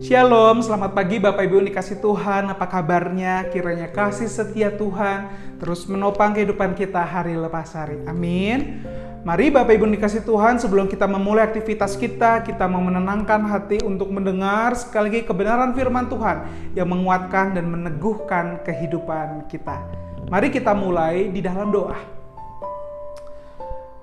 Shalom, selamat pagi Bapak Ibu yang dikasih Tuhan. Apa kabarnya? Kiranya kasih setia Tuhan terus menopang kehidupan kita hari lepas hari. Amin. Mari Bapak Ibu yang dikasih Tuhan, sebelum kita memulai aktivitas kita mau menenangkan hati untuk mendengar sekali lagi kebenaran firman Tuhan yang menguatkan dan meneguhkan kehidupan kita. Mari kita mulai di dalam doa.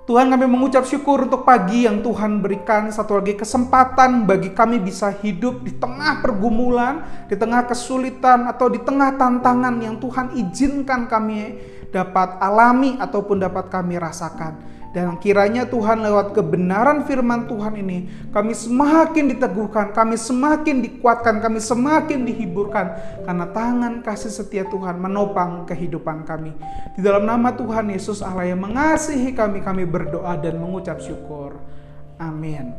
Tuhan, kami mengucap syukur untuk pagi yang Tuhan berikan satu lagi kesempatan bagi kami bisa hidup di tengah pergumulan, di tengah kesulitan atau di tengah tantangan yang Tuhan izinkan kami dapat alami ataupun dapat kami rasakan. Dan kiranya Tuhan lewat kebenaran firman Tuhan ini kami semakin diteguhkan, kami semakin dikuatkan, kami semakin dihiburkan karena tangan kasih setia Tuhan menopang kehidupan kami. Di dalam nama Tuhan Yesus Allah yang mengasihi kami, kami berdoa dan mengucap syukur. Amin.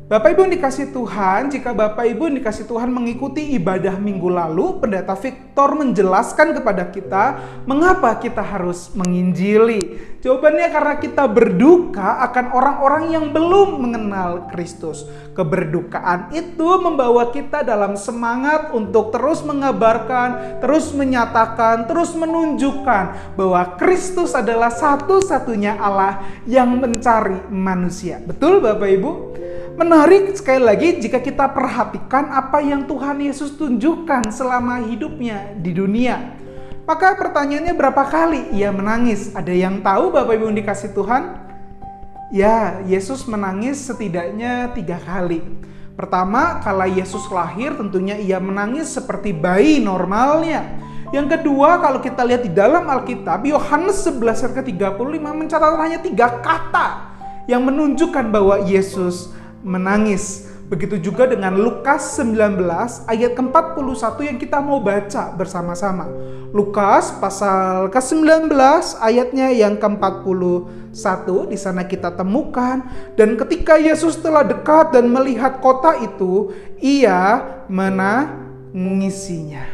Bapak Ibu yang dikasih Tuhan, jika Bapak Ibu yang dikasih Tuhan mengikuti ibadah minggu lalu, Pendeta Victor menjelaskan kepada kita mengapa kita harus menginjili. Jawabannya karena kita berduka akan orang-orang yang belum mengenal Kristus. Keberdukaan itu membawa kita dalam semangat untuk terus mengabarkan, terus menyatakan, terus menunjukkan bahwa Kristus adalah satu-satunya Allah yang mencari manusia. Betul Bapak Ibu? Menarik sekali lagi jika kita perhatikan apa yang Tuhan Yesus tunjukkan selama hidupnya di dunia. Maka pertanyaannya berapa kali ia menangis? Ada yang tahu Bapak Ibu yang dikasih Tuhan? Ya, Yesus menangis setidaknya 3 kali. Pertama, kala Yesus lahir tentunya ia menangis seperti bayi normalnya. Yang kedua, kalau kita lihat di dalam Alkitab, Yohanes 11 ayat ke-35 mencatat hanya 3 kata yang menunjukkan bahwa Yesus menangis. Begitu juga dengan Lukas 19 ayat ke-41 yang kita mau baca bersama-sama. Lukas pasal ke-19 ayatnya yang ke-41, di sana kita temukan, dan ketika Yesus telah dekat dan melihat kota itu, ia menangisinya.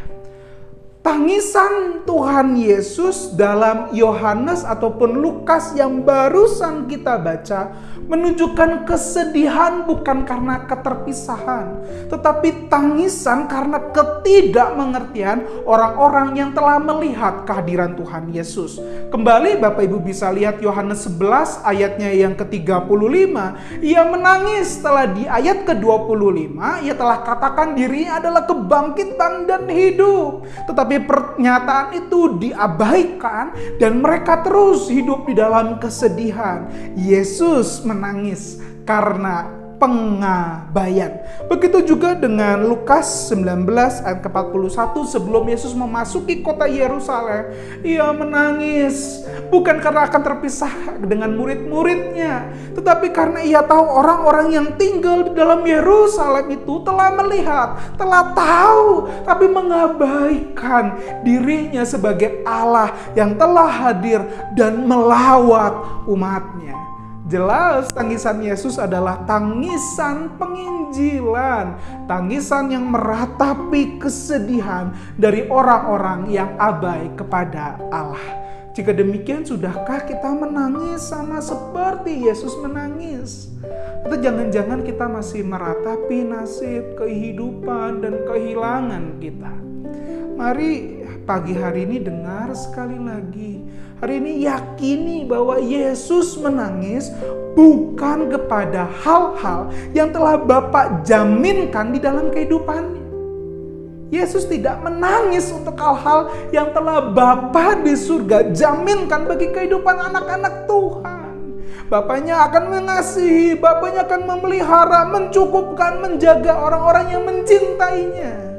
Tangisan Tuhan Yesus dalam Yohanes ataupun Lukas yang barusan kita baca menunjukkan kesedihan bukan karena keterpisahan, tetapi tangisan karena ketidakmengertian orang-orang yang telah melihat kehadiran Tuhan Yesus. Kembali Bapak Ibu bisa lihat Yohanes 11 ayatnya yang ke-35, ia menangis setelah di ayat ke-25 ia telah katakan dirinya adalah kebangkitan dan hidup. Tetapi pernyataan itu diabaikan dan mereka terus hidup di dalam kesedihan. Yesus menangis karena pengabaian. Begitu juga dengan Lukas 19 ayat ke-41, sebelum Yesus memasuki kota Yerusalem, ia menangis bukan karena akan terpisah dengan murid-muridnya, tetapi karena ia tahu orang-orang yang tinggal di dalam Yerusalem itu telah melihat, telah tahu, tapi mengabaikan dirinya sebagai Allah yang telah hadir dan melawat umatnya. Jelas tangisan Yesus adalah tangisan penginjilan, tangisan yang meratapi kesedihan dari orang-orang yang abai kepada Allah. Jika demikian, sudahkah kita menangis sama seperti Yesus menangis? Atau jangan-jangan kita masih meratapi nasib, kehidupan, dan kehilangan kita? Mari pagi hari ini dengar sekali lagi. Hari ini yakini bahwa Yesus menangis bukan kepada hal-hal yang telah Bapa jaminkan di dalam kehidupannya. Yesus tidak menangis untuk hal-hal yang telah Bapa di surga jaminkan bagi kehidupan anak-anak Tuhan. Bapaknya akan mengasihi, Bapaknya akan memelihara, mencukupkan, menjaga orang-orang yang mencintainya.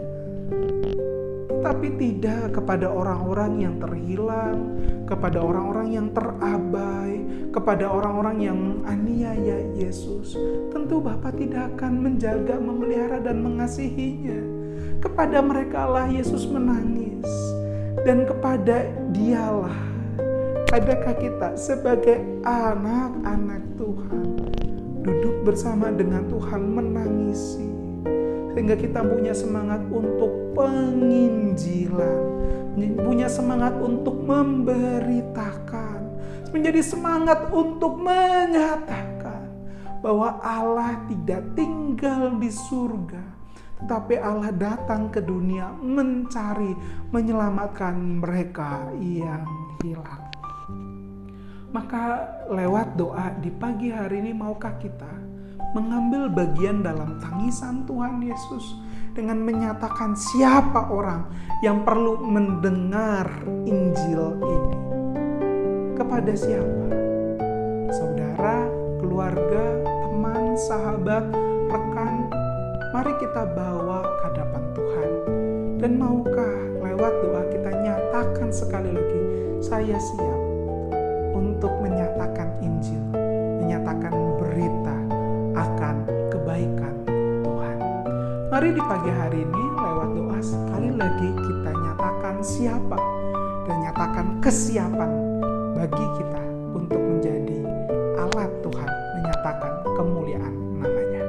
Tapi tidak kepada orang-orang yang terhilang, kepada orang-orang yang terabai, kepada orang-orang yang menganiaya Yesus. Tentu Bapa tidak akan menjaga, memelihara, dan mengasihinya. Kepada mereka lah Yesus menangis. Dan kepada Dialah, adakah kita sebagai anak-anak Tuhan duduk bersama dengan Tuhan menangisi, sehingga kita punya semangat untuk penginjilan, punya semangat untuk memberitakan, menjadi semangat untuk menyatakan bahwa Allah tidak tinggal di surga, tetapi Allah datang ke dunia mencari, menyelamatkan mereka yang hilang. Maka lewat doa di pagi hari ini, maukah kita mengambil bagian dalam tangisan Tuhan Yesus dengan menyatakan siapa orang yang perlu mendengar Injil ini? Kepada siapa? Saudara, keluarga, teman, sahabat, rekan, mari kita bawa ke hadapan Tuhan. Dan maukah lewat doa kita nyatakan sekali lagi, saya siap untuk menyatakan Injil, menyatakan berita akan kebaikan Tuhan. Mari di pagi hari ini lewat doa sekali lagi kita nyatakan siapa dan nyatakan kesiapan bagi kita untuk menjadi alat Tuhan, menyatakan kemuliaan namanya.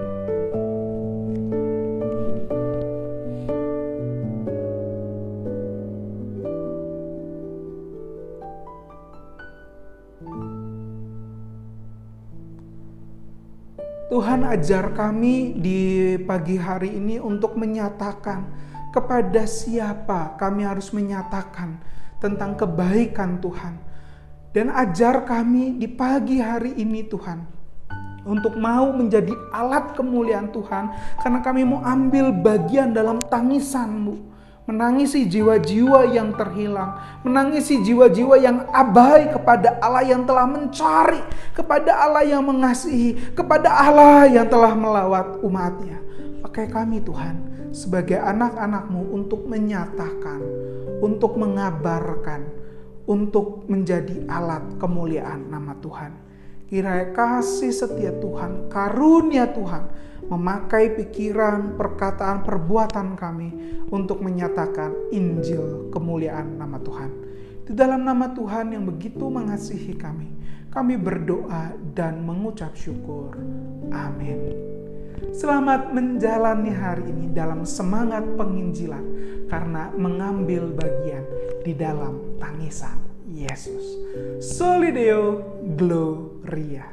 Tuhan, ajar kami di pagi hari ini untuk menyatakan kepada siapa kami harus menyatakan tentang kebaikan Tuhan. Dan ajar kami di pagi hari ini Tuhan, untuk mau menjadi alat kemuliaan Tuhan, karena kami mau ambil bagian dalam tangisan-Mu, menangisi jiwa-jiwa yang terhilang, menangisi jiwa-jiwa yang abai kepada Allah yang telah mencari, kepada Allah yang mengasihi, kepada Allah yang telah melawat umat-Nya. Pakai kami Tuhan sebagai anak-anak-Mu untuk menyatakan, untuk mengabarkan, untuk menjadi alat kemuliaan nama Tuhan. Kiranya kasih setia Tuhan, karunia Tuhan memakai pikiran, perkataan, perbuatan kami untuk menyatakan Injil kemuliaan nama Tuhan. Di dalam nama Tuhan yang begitu mengasihi kami berdoa dan mengucap syukur. Amin. Selamat menjalani hari ini dalam semangat penginjilan, karena mengambil bagian di dalam tangisan Yesus. Soli Deo Gloria.